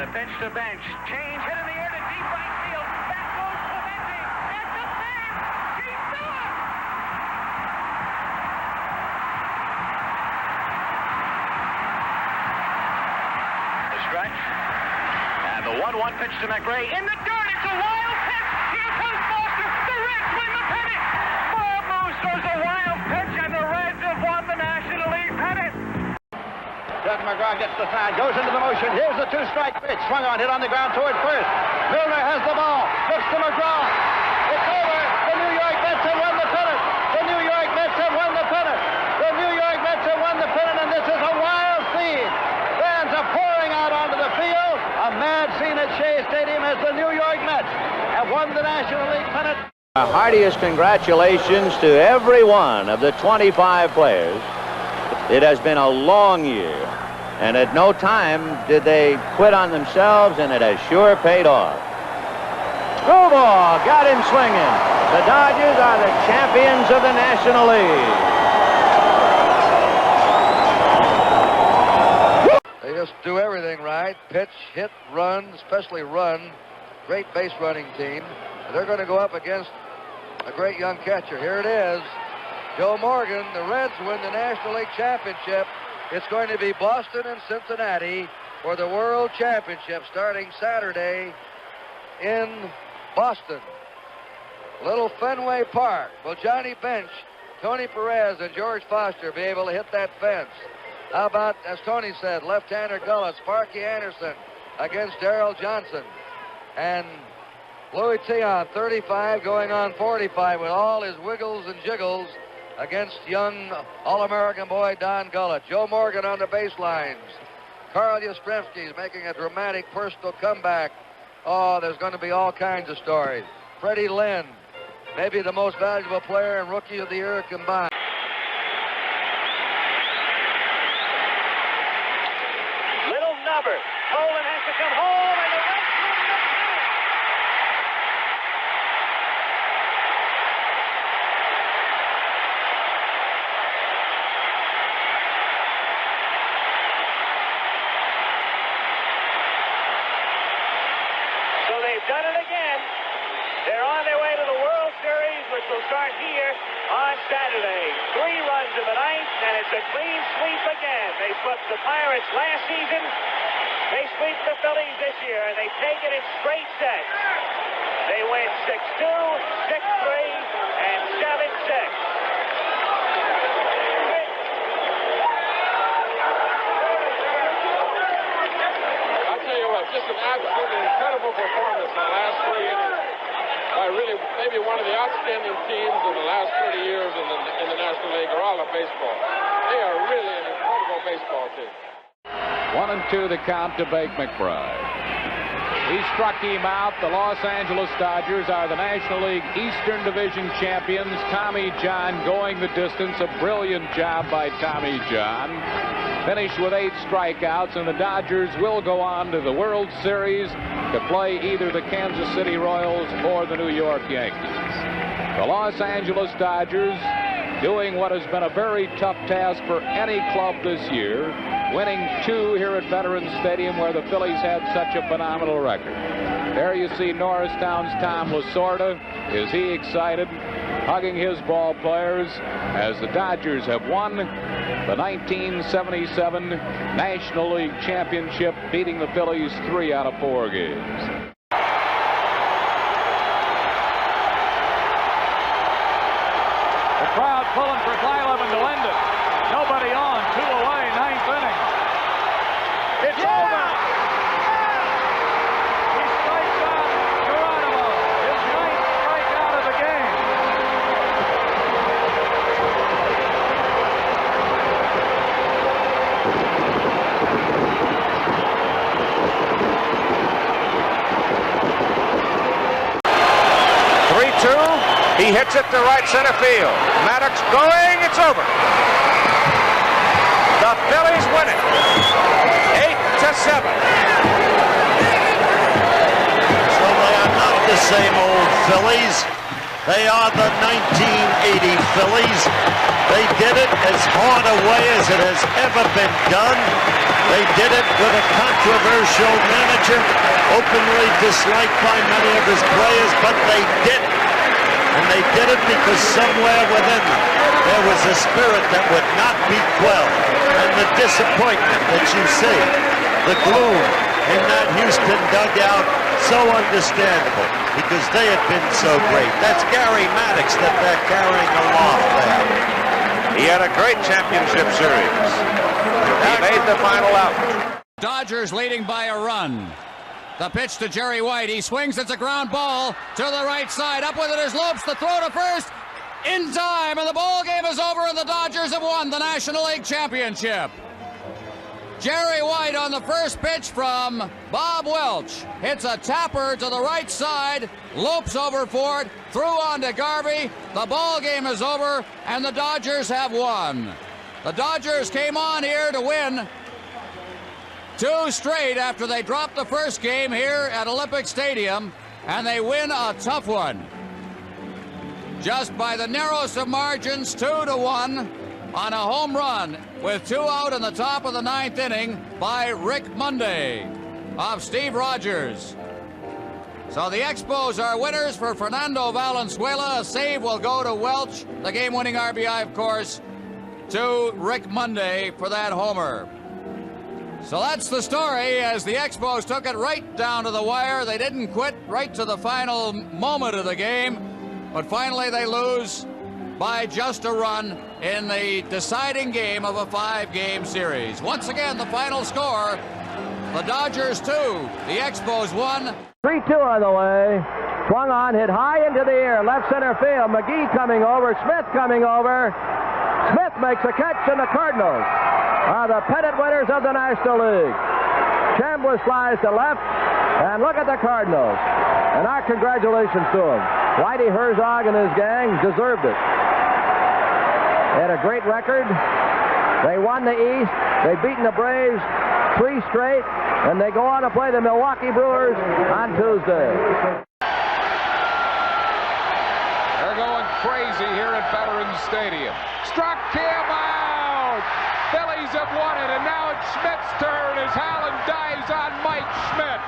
And a bench to bench. Change hit in the air to deep right field. Back goes Clemente. It's a fan. He's done. The stretch. And the 1-1 pitch to McRae. In the dirt. It's a wild pitch. Here comes Foster. The Reds win the pennant. Bob Moose throws a wild pitch, and the Reds have won the National League pennant. Doug McGraw gets the sign, goes into the motion. Here's the two-strike pitch. Swung on, hit on the ground toward first. Milner has the ball. Looks to McGraw. It's over. The New York Mets have won the pennant. The New York Mets have won the pennant. The New York Mets have won the pennant, and this is a wild scene. Fans are pouring out onto the field. A mad scene at Shea Stadium as the New York Mets have won the National League pennant. Heartiest congratulations to every one of the 25 players. It has been a long year, and at no time did they quit on themselves, and it has sure paid off. Screwball got him swinging. The Dodgers are the champions of the National League. They just do everything right. Pitch, hit, run, especially run. Great base running team. They're going to go up against a great young catcher. Here it is. Joe Morgan. The Reds win the National League Championship. It's going to be Boston and Cincinnati for the World Championship starting Saturday in Boston. Little Fenway Park. Will Johnny Bench, Tony Perez, and George Foster be able to hit that fence? How about, as Tony said, left-hander Gullis, Sparky Anderson against Darrell Johnson. And Louis Tion, 35, going on 45 with all his wiggles and jiggles against young All-American boy Don Gullett. Joe Morgan on the baselines. Carl Yastrzemski is making a dramatic personal comeback. Oh, there's going to be all kinds of stories. Freddie Lynn, maybe the most valuable player and Rookie of the Year combined. Little number. Nolan has to come home, and the Reds win the pennant. So they've done it again. They're on their way to the World Series, which will start here on Saturday. 3 runs in the ninth, and it's a clean sweep again. They swept the Pirates last season. They sweep the Phillies this year, and they take it in straight sets. They win 6-2, 6-3, and 7-6. I'll tell you what, just an absolutely incredible performance in the last 3 innings. Really, maybe one of the outstanding teams in the last 30 years in the National League or all of baseball. They are really an incredible baseball team. 1-2 the count to Bake McBride. He struck him out. The Los Angeles Dodgers are the National League Eastern Division champions. Tommy John going the distance. A brilliant job by Tommy John. Finished with 8 strikeouts, and the Dodgers will go on to the World Series to play either the Kansas City Royals or the New York Yankees. The Los Angeles Dodgers doing what has been a very tough task for any club this year, winning 2 here at Veterans Stadium where the Phillies had such a phenomenal record. There you see Norristown's Tom Lasorda. Is he excited? Hugging his ball players as the Dodgers have won the 1977 National League Championship, beating the Phillies 3 out of 4 games. The crowd pulling for Clylev and Delendon. Nobody on, 2 away, 9th inning. It's over. He strikes out Geronimo. His 9th strikeout of the game. He hits it to right center field. Maddox going, it's over. The Phillies win it, 8-7. So they are not the same old Phillies. They are the 1980 Phillies. They did it as hard a way as it has ever been done. They did it with a controversial manager, openly disliked by many of his players, but they did it. And they did it because somewhere within them there was a spirit that would not be quelled. And the disappointment that you see, the gloom in that Houston dugout, so understandable because they had been so great. That's Gary Maddox that they're carrying aloft there. He had a great championship series. He made the final out. Dodgers leading by a run. The pitch to Jerry White. He swings. It's a ground ball to the right side. Up with it is Lopes. The throw to first. In time, and the ball game is over, and the Dodgers have won the National League Championship. Jerry White on the first pitch from Bob Welch. Hits a tapper to the right side. Lopes over for it. Threw on to Garvey. The ball game is over, and the Dodgers have won. The Dodgers came on here to win 2 straight after they dropped the first game here at Olympic Stadium, and they win a tough one. Just by the narrowest of margins, 2-1 on a home run with 2 out in the top of the 9th inning by Rick Monday of Steve Rogers. So the Expos are winners for Fernando Valenzuela. A save will go to Welch. The game-winning RBI, of course, to Rick Monday for that homer. So that's the story as the Expos took it right down to the wire. They didn't quit right to the final moment of the game, but finally they lose by just a run in the deciding game of a 5-game series. Once again, the final score, the Dodgers 2, the Expos 1. 3-2 on the way. Swung on, hit high into the air, left center field. McGee coming over, Smith coming over. Smith makes a catch, and the Cardinals are the pennant winners of the National League. Chambliss flies to left, and look at the Cardinals. And our congratulations to them. Whitey Herzog and his gang deserved it. They had a great record. They won the East. They've beaten the Braves 3 straight, and they go on to play the Milwaukee Brewers on Tuesday. They're going crazy here at Veterans Stadium. Struck him out! Phillies have won it, and now it's Schmidt's turn as Howland dives on Mike Schmidt.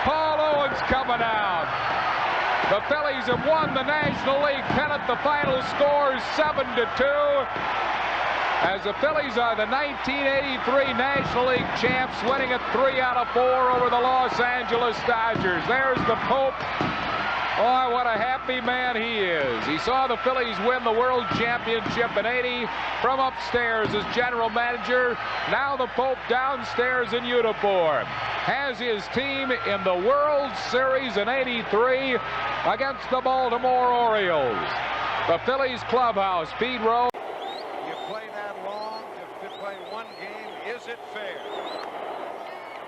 Paul Owens coming out. The Phillies have won the National League pennant. The final score is 7-2. As the Phillies are the 1983 National League champs, winning it 3 out of 4 over the Los Angeles Dodgers. There's the Pope. Oh, what a happy man he is. He saw the Phillies win the World Championship in '80 from upstairs as general manager. Now the Pope downstairs in uniform has his team in the World Series in '83 against the Baltimore Orioles. The Phillies clubhouse, Pete Rose. You play that long to play one game. Is it fair?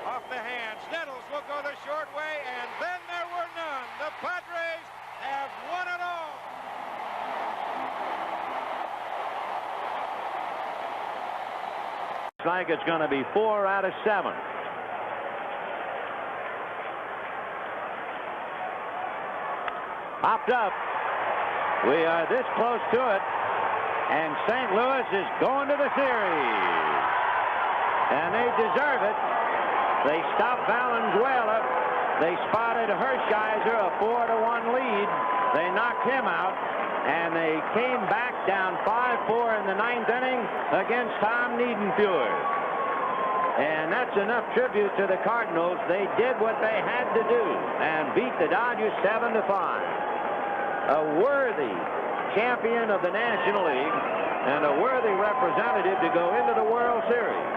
Off the hands. Nettles will go the short way, and then there were none. The Padres have won it all. Looks like it's going to be 4 out of 7. Popped up. We are this close to it, and St. Louis is going to the series, and they deserve it. They stopped Valenzuela. They spotted Hershiser, a 4-1 lead. They knocked him out, and they came back down 5-4 in the 9th inning against Tom Niedenfuhr. And that's enough tribute to the Cardinals. They did what they had to do and beat the Dodgers 7-5. A worthy champion of the National League and a worthy representative to go into the World Series.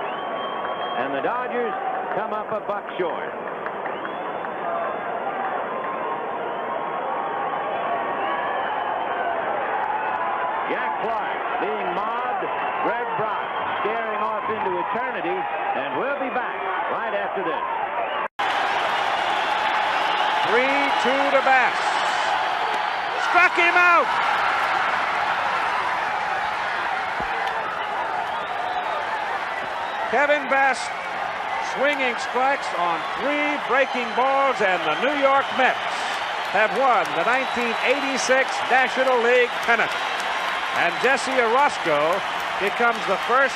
And the Dodgers come up a buck short. Jack Clark being mobbed, Greg Brock staring off into eternity, and we'll be back right after this. 3-2 to Bass. Struck him out. Kevin Bass swinging strikes on 3 breaking balls, and the New York Mets have won the 1986 National League pennant. And Jesse Orozco becomes the first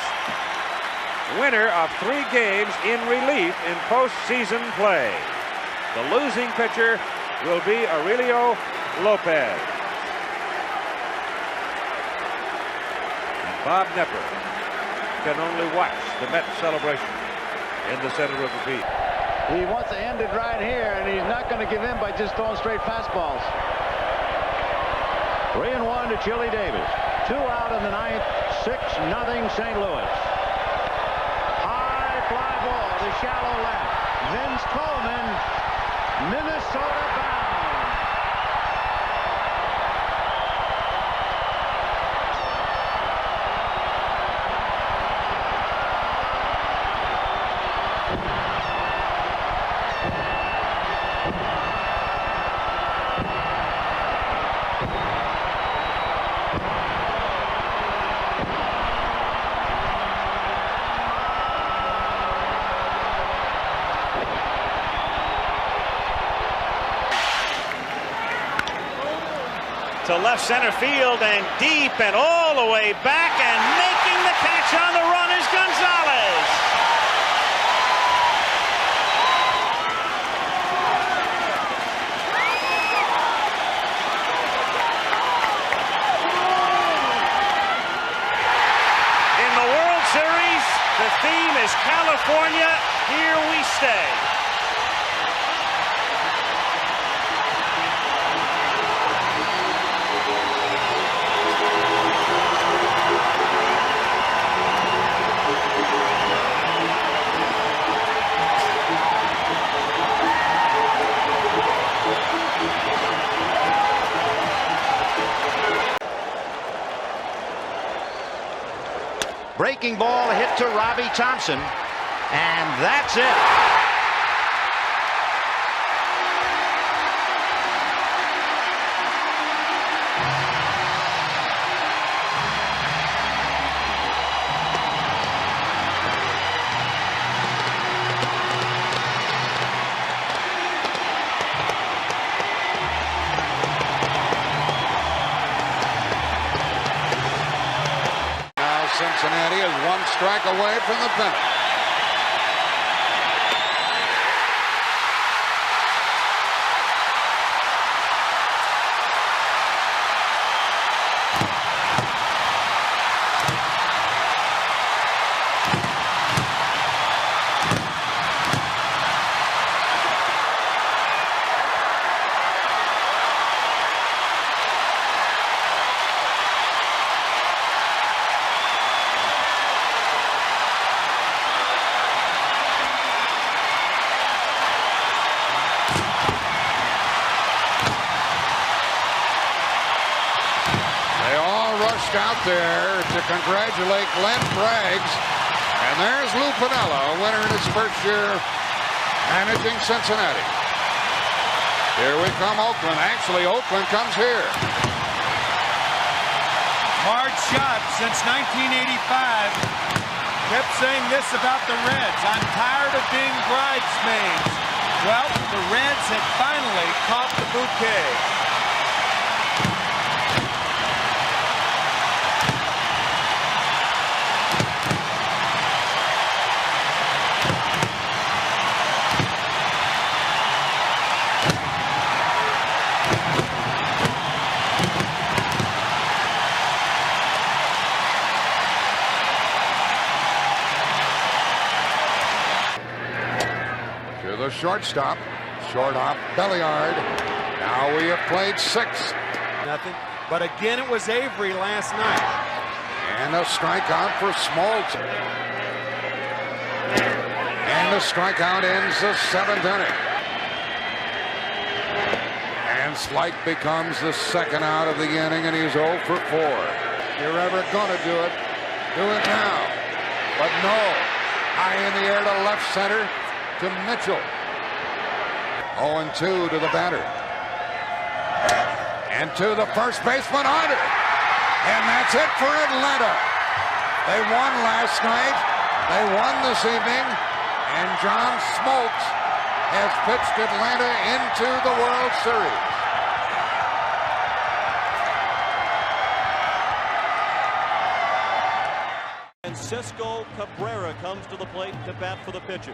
winner of 3 games in relief in postseason play. The losing pitcher will be Aurelio Lopez. And Bob Knepper can only watch the Mets celebration in the center of the field. He wants to end it right here, and he's not going to give in by just throwing straight fastballs. 3-1 to Chili Davis. 2 out in the 9th. 6-0 St. Louis. High fly ball to shallow left. Vince Coleman, Minnesota bound. To left center field and deep and all the way back, and making the catch on the run is Gonzalez. In the World Series, the theme is California, here we stay. Breaking ball hit to Robbie Thompson, and that's it. Cincinnati is 1 strike away from the pennant. Out there to congratulate Glenn Braggs, and there's Lou Piniella, a winner in his first year managing Cincinnati. Here we come, Oakland. Actually, Oakland comes here. Hard shot since 1985. Kept saying this about the Reds: I'm tired of being bridesmaids. Well, the Reds had finally caught the bouquet. The shortstop, short off Belliard. Now we have played 6. Nothing, but again it was Avery last night. And a strikeout for Smoltz. And the strikeout ends the 7th inning. And Slight becomes the 2nd out of the inning, and he's 0 for 4. You're ever gonna do it now. But no, high in the air to left center to Mitchell. 0-2 to the batter. And to the first baseman, Hunter. And that's it for Atlanta. They won last night. They won this evening. And John Smoltz has pitched Atlanta into the World Series. Francisco Cabrera comes to the plate to bat for the pitcher.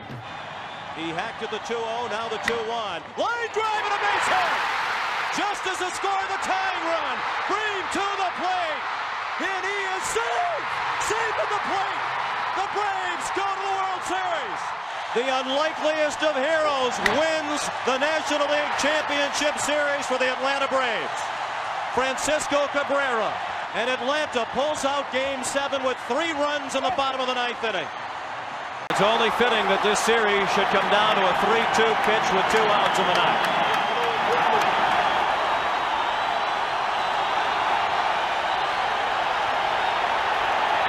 He hacked at the 2-0, now the 2-1. Line drive and a base hit! Just as the score of the tying run. Green to the plate. And he is saved! Saved at the plate! The Braves go to the World Series! The unlikeliest of heroes wins the National League Championship Series for the Atlanta Braves. Francisco Cabrera. And Atlanta pulls out Game 7 with 3 runs in the bottom of the 9th inning. It's only fitting that this series should come down to a 3-2 pitch with 2 outs in the 9th.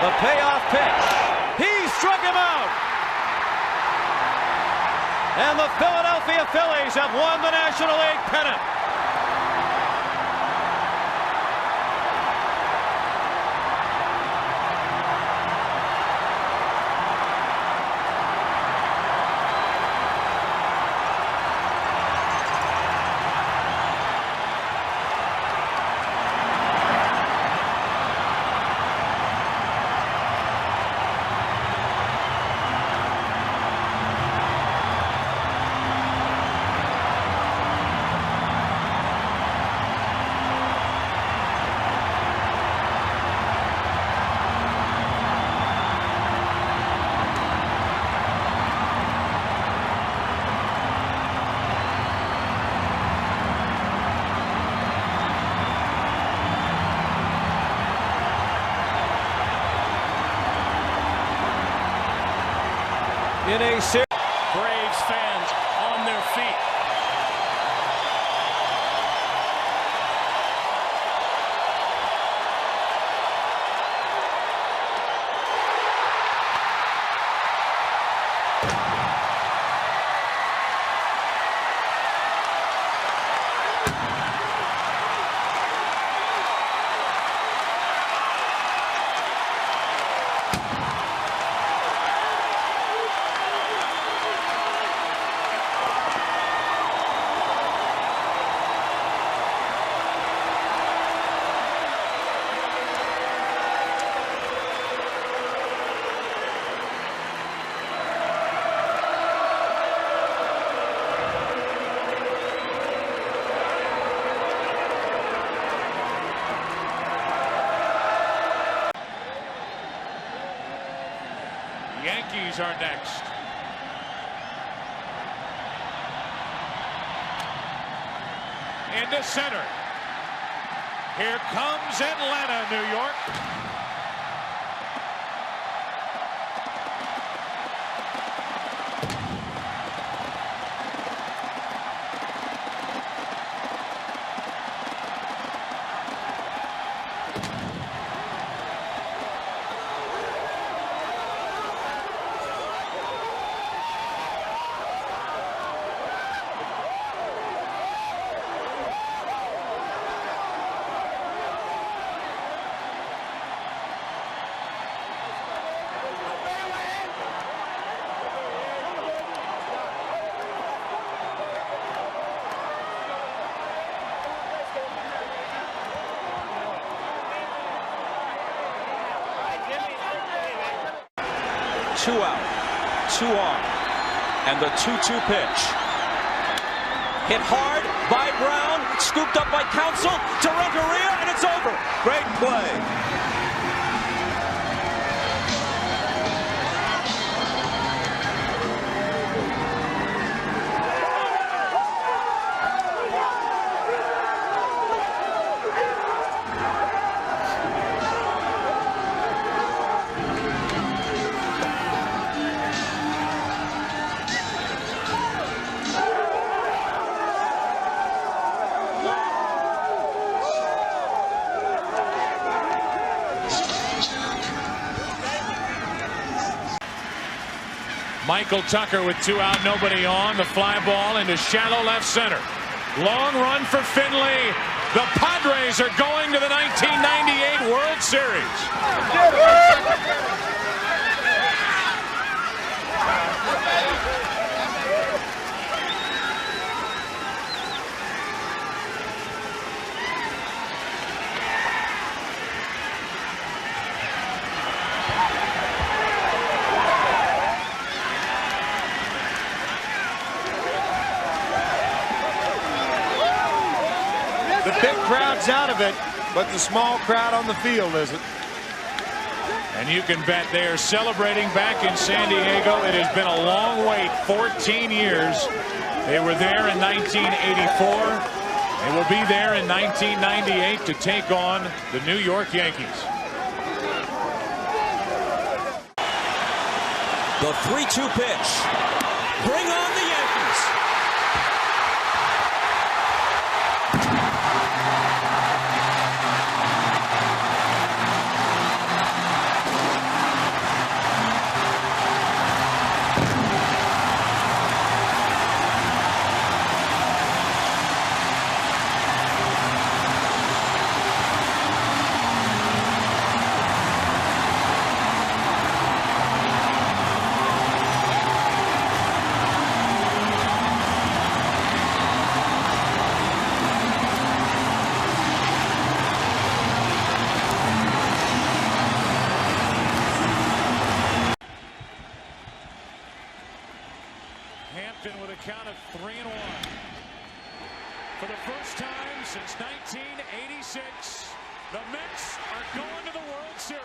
The payoff pitch. He struck him out. And the Philadelphia Phillies have won the National League pennant. In a series. Braves fans on their feet. Yankees are next. Into center. Here comes Atlanta, New York. Two out, 2 on, and the 2-2 pitch. Hit hard by Brown, scooped up by Counsell to Renteria, and it's over. Great play. Michael Tucker with 2 out, nobody on. The fly ball into shallow left center. Long run for Finley. The Padres are going to the 1998 World Series. The big crowd's out of it, but the small crowd on the field isn't. And you can bet they are celebrating back in San Diego. It has been a long wait, 14 years. They were there in 1984. They will be there in 1998 to take on the New York Yankees. The 3-2 pitch. Bring on the Yankees. With a count of 3-1. For the first time since 1986, the Mets are going to the World Series.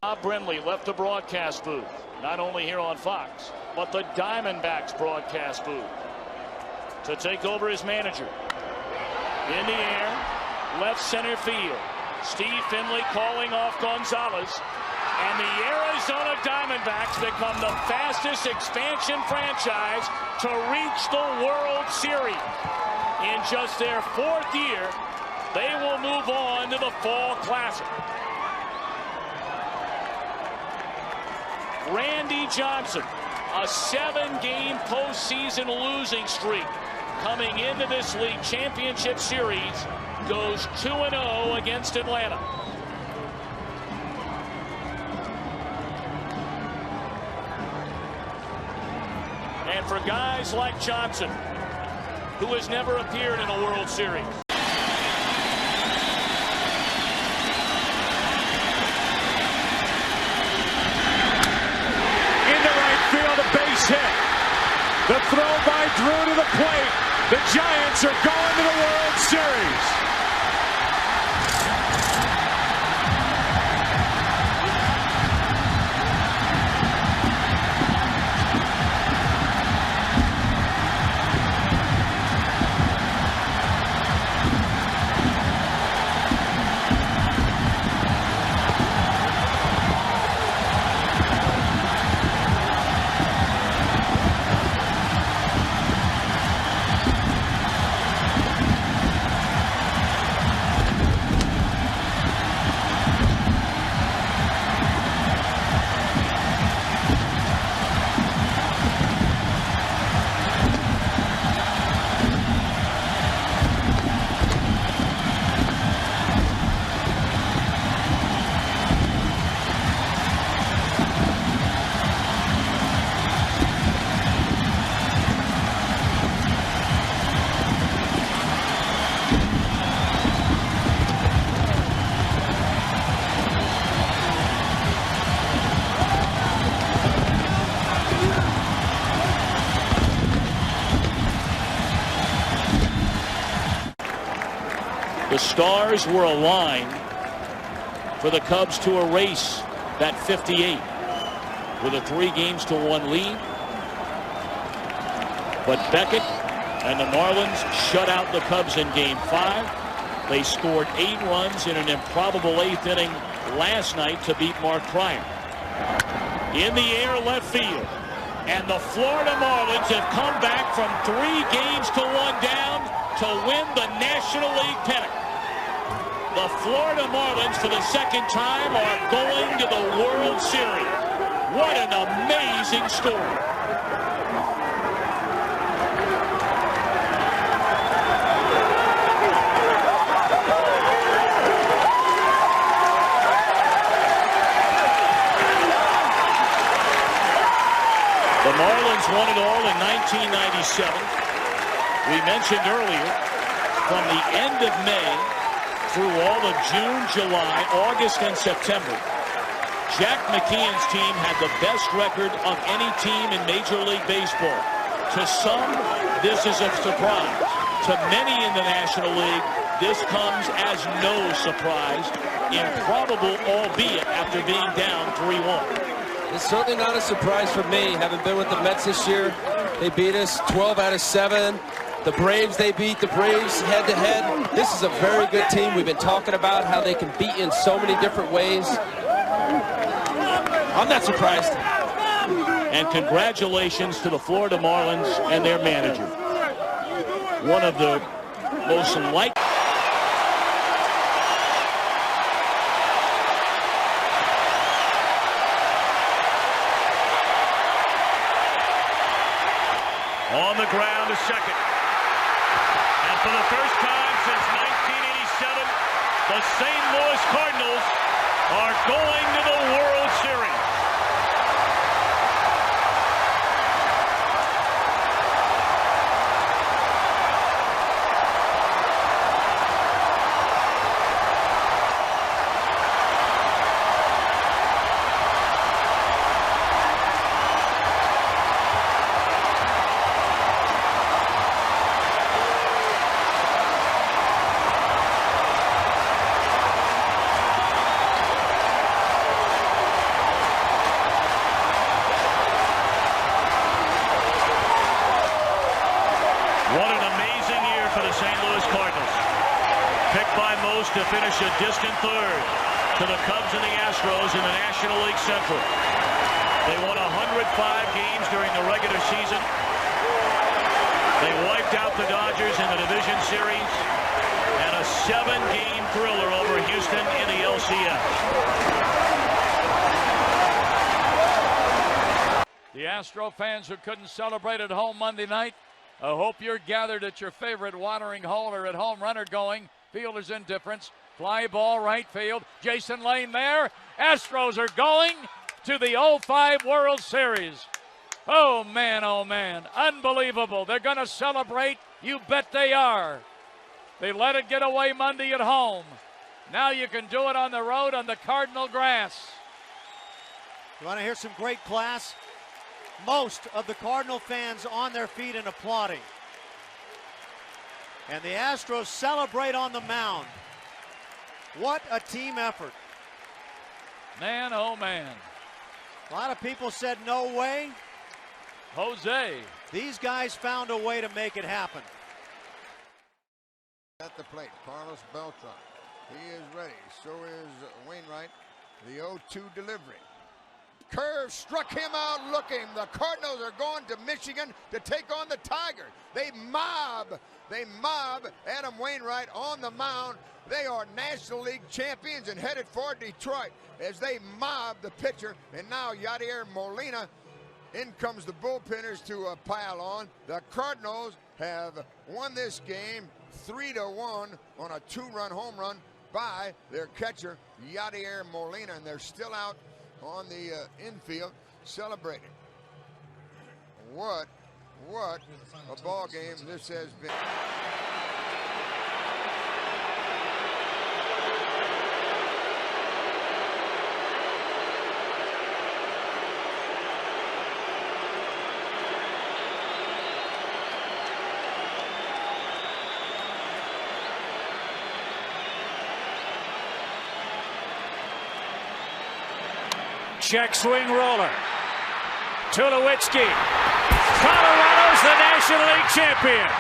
Bob Brenly left the broadcast booth, not only here on Fox, but the Diamondbacks broadcast booth, to take over as manager. In the air, left center field. Steve Finley calling off Gonzalez. And the Arizona Diamondbacks become the fastest expansion franchise to reach the World Series. In just their 4th year, they will move on to the Fall Classic. Randy Johnson, a 7-game postseason losing streak coming into this league championship series, goes 2-0 against Atlanta. And for guys like Johnson, who has never appeared in a World Series, hit. The throw by Drew to the plate. The Giants are going to the World Series. the stars were aligned for the Cubs to erase that 58 with a 3-1 lead. But Beckett and the Marlins shut out the Cubs in Game 5. They scored 8 runs in an improbable 8th inning last night to beat Mark Pryor. In the air, left field. And the Florida Marlins have come back from 3 games to 1 down to win the National League pennant. The Florida Marlins, for the second time, are going to the World Series. What an amazing story. The Marlins won it all in 1997. We mentioned earlier, from the end of May through all of June, July, August, and September, Jack McKeon's team had the best record of any team in Major League Baseball. To some, this is a surprise. To many in the National League, this comes as no surprise. Improbable, albeit after being down 3-1. It's certainly not a surprise for me, having been with the Mets this year. They beat us 12 out of 7. The Braves, they beat the Braves head-to-head. This is a very good team. We've been talking about how they can beat in so many different ways. I'm not surprised. And congratulations to the Florida Marlins and their manager. One of the most likely. On the ground, a second. And for the first time since 1987, the St. Louis Cardinals are going to the World Series. To finish a distant third to the Cubs and the Astros in the National League Central. They won 105 games during the regular season. They wiped out the Dodgers in the division series, and a 7-game thriller over Houston in the LCS. The Astro fans who couldn't celebrate at home Monday night, I hope you're gathered at your favorite watering hole or at home. Runner going. Fielder's indifference. Fly ball right field. Jason Lane there. Astros are going to the 05 World Series. Oh, man, oh, man. Unbelievable. They're going to celebrate. You bet they are. They let it get away Monday at home. Now you can do it on the road on the Cardinal grass. You want to hear some great class? Most of the Cardinal fans on their feet and applauding. And the Astros celebrate on the mound. What a team effort. Man, oh man. A lot of people said no way. Jose. These guys found a way to make it happen. At the plate, Carlos Beltran. He is ready. So is Wainwright. The 0-2 delivery. Curve struck him out looking. The Cardinals are going to Michigan to take on the Tigers. They mob Adam Wainwright on the mound. They are National League champions and headed for Detroit as they mob the pitcher. And now Yadier Molina, in comes the bullpenners to pile on. The Cardinals have won this game 3-1 on a 2-run home run by their catcher Yadier Molina, and they're still out on the infield celebrating. What a ball game this has been. Check swing roller. Tulowitzki. Colorado's the National League champion.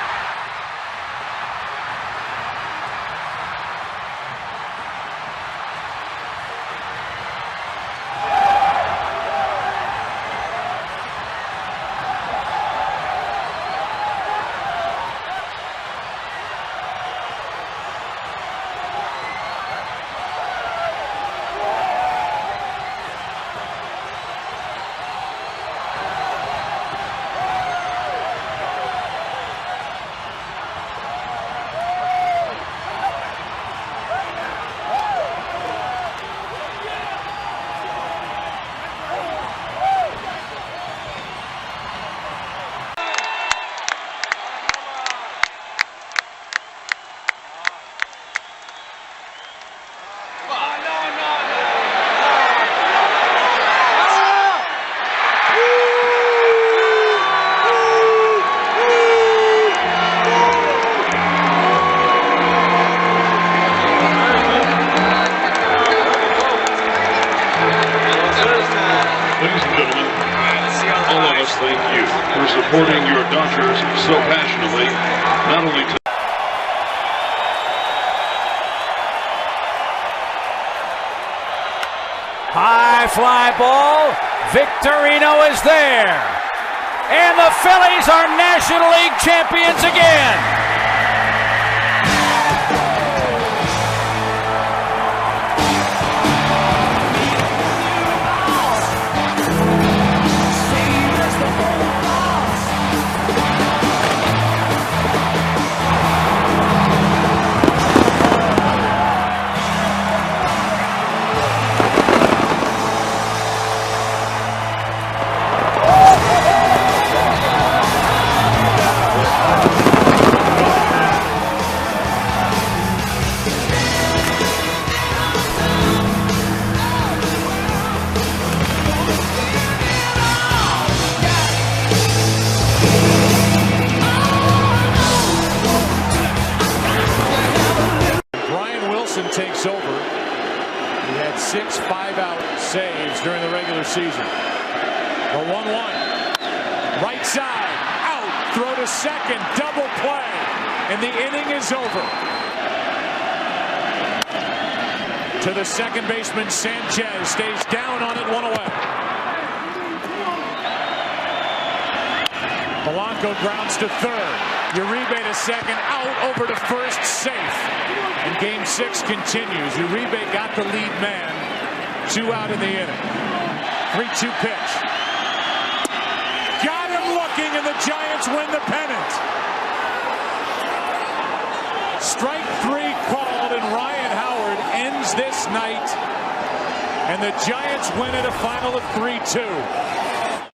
Ladies and gentlemen, all of us thank you for supporting your Dodgers so passionately, not only to High fly ball. Victorino is there. And the Phillies are National League champions again. Takes over. He had 6 5-out saves during the regular season. The 1-1. Right side. Out. Throw to second. Double play. And the inning is over. To the second baseman, Sanchez stays down on it, 1 away. Polanco grounds to third. Uribe to second. Out over to first. Safe. And game 6 continues. Uribe got the lead man. 2 out in the inning. 3-2 pitch. Got him looking, and the Giants win the pennant. Strike 3 called, and Ryan Howard ends this night. And the Giants win at a final of 3-2.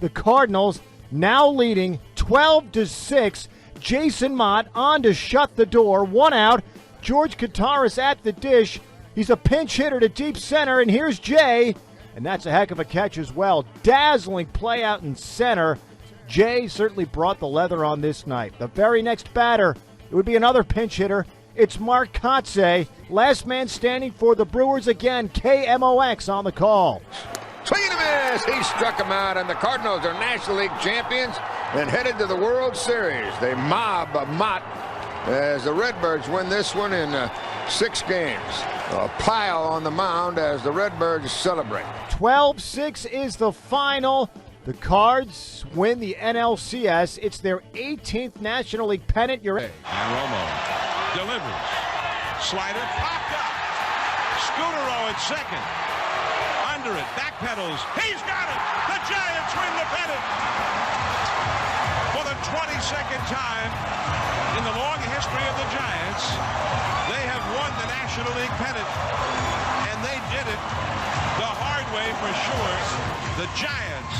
The Cardinals now leading 12-6. Jason Mott on to shut the door. 1 out. George Kataris at the dish. He's a pinch hitter to deep center, and here's Jay. And that's a heck of a catch as well. Dazzling play out in center. Jay certainly brought the leather on this night. The very next batter, it would be another pinch hitter. It's Mark Kotsay. Last man standing for the Brewers again. KMOX on the call. Swing and a miss. He struck him out, and the Cardinals are National League champions and headed to the World Series. They mob Mott as the Redbirds win this one in 6 games. A pile on the mound as the Redbirds celebrate. 12-6 is the final. The Cards win the NLCS. It's their 18th National League pennant. And Romo delivers. Slider popped up. Scutaro at second. Under it. Backpedals. He's got it. The Giants win the pennant. For the 22nd time in the long history of the Giants, they have won the National League pennant. And they did it the hard way for sure. The Giants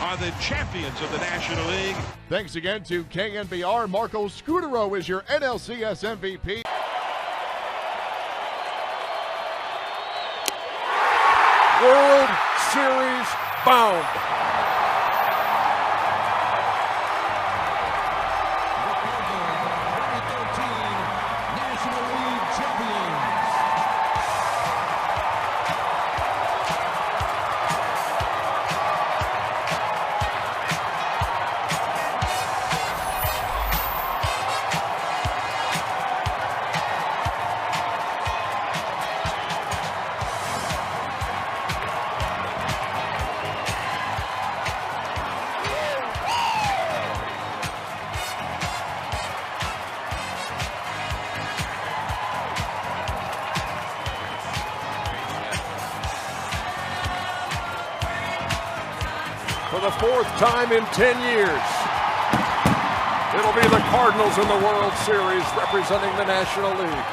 are the champions of the National League. Thanks again to KNBR. Marco Scutaro is your NLCS MVP. World Series bound. For the 4th time in 10 years, it'll be the Cardinals in the World Series representing the National League.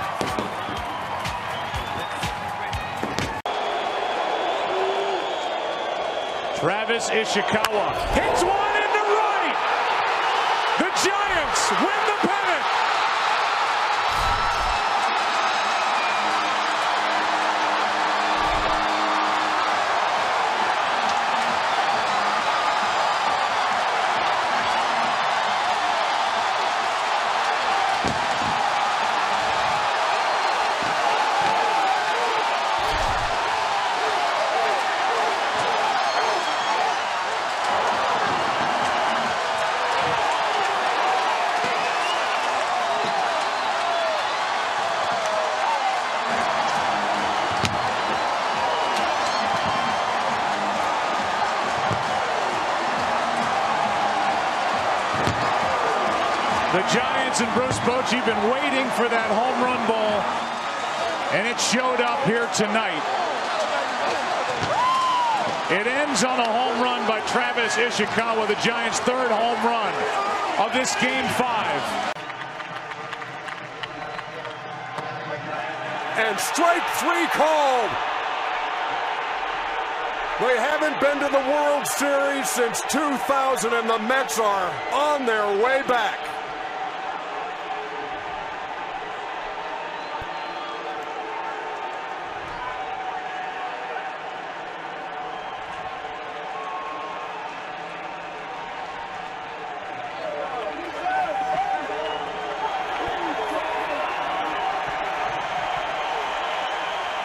Travis Ishikawa hits one into right. The Giants win the pennant. The Giants and Bruce Bochy have been waiting for that home run ball, and it showed up here tonight. It ends on a home run by Travis Ishikawa, the Giants' third home run of this Game 5. And strike 3 called. They haven't been to the World Series since 2000, and the Mets are on their way back.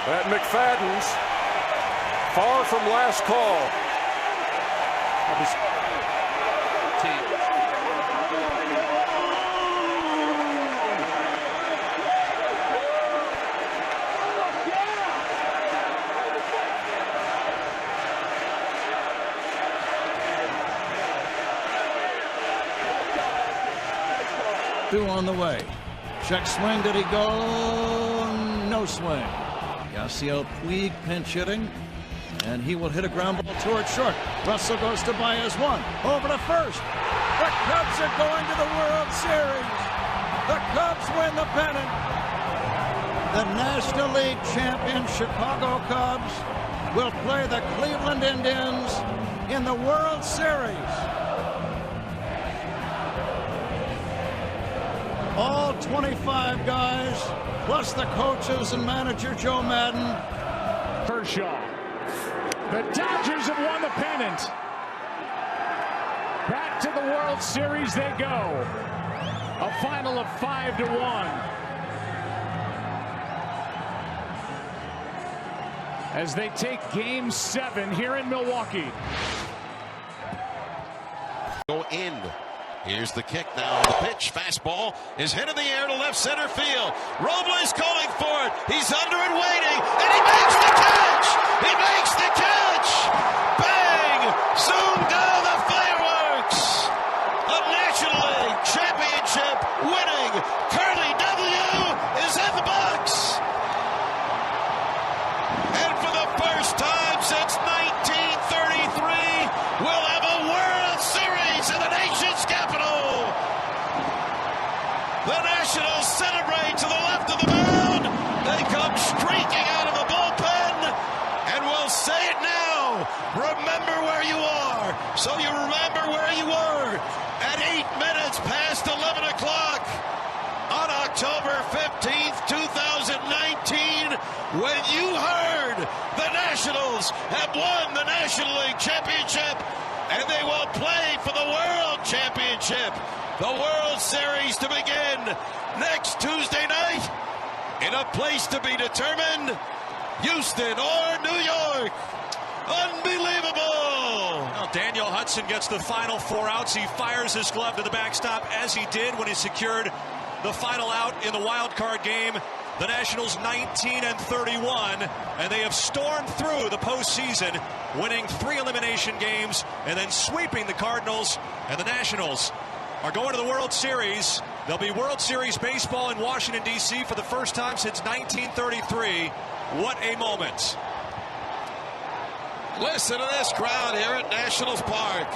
At McFadden's, far from last call. Two on the way. Check swing, did he go? No swing. Yasiel Puig pinch hitting, and he will hit a ground ball towards short. Russell goes to Baez one, over to first. The Cubs are going to the World Series. The Cubs win the pennant. The National League champion Chicago Cubs will play the Cleveland Indians in the World Series. All 25 guys, plus the coaches and manager Joe Madden. Kershaw. The Dodgers have won the pennant. Back to the World Series they go. A final of 5-1. As they take Game 7 here in Milwaukee. Go in. Here's the kick now. The pitch, fastball is hit in the air to left center field. Robles calling for it. He's under and waiting, and he makes the catch. He makes the catch. Bang! Zoom down the fireworks. A National League championship winning Curly W is in the box. And for the first time since 1933, we'll have a World Series in the nation's capital. The Nationals celebrate to the left of the mound. They come streaking out of the bullpen, and we'll say it now. Remember where you are, so you remember where you were at 8 minutes past 11 o'clock on October 15th, 2019, when you heard the Nationals have won the National League Championship, and they will play for the World Championship, the World Series, to begin next Tuesday night in a place to be determined, Houston or New York. Unbelievable! Well, Daniel Hudson gets the final 4 outs. He fires his glove to the backstop, as he did when he secured the final out in the wild card game. The Nationals 19-31, and they have stormed through the postseason, winning 3 elimination games and then sweeping the Cardinals. And the Nationals are going to the World Series. There'll be World Series baseball in Washington, D.C. for the first time since 1933. What a moment. Listen to this crowd here at Nationals Park.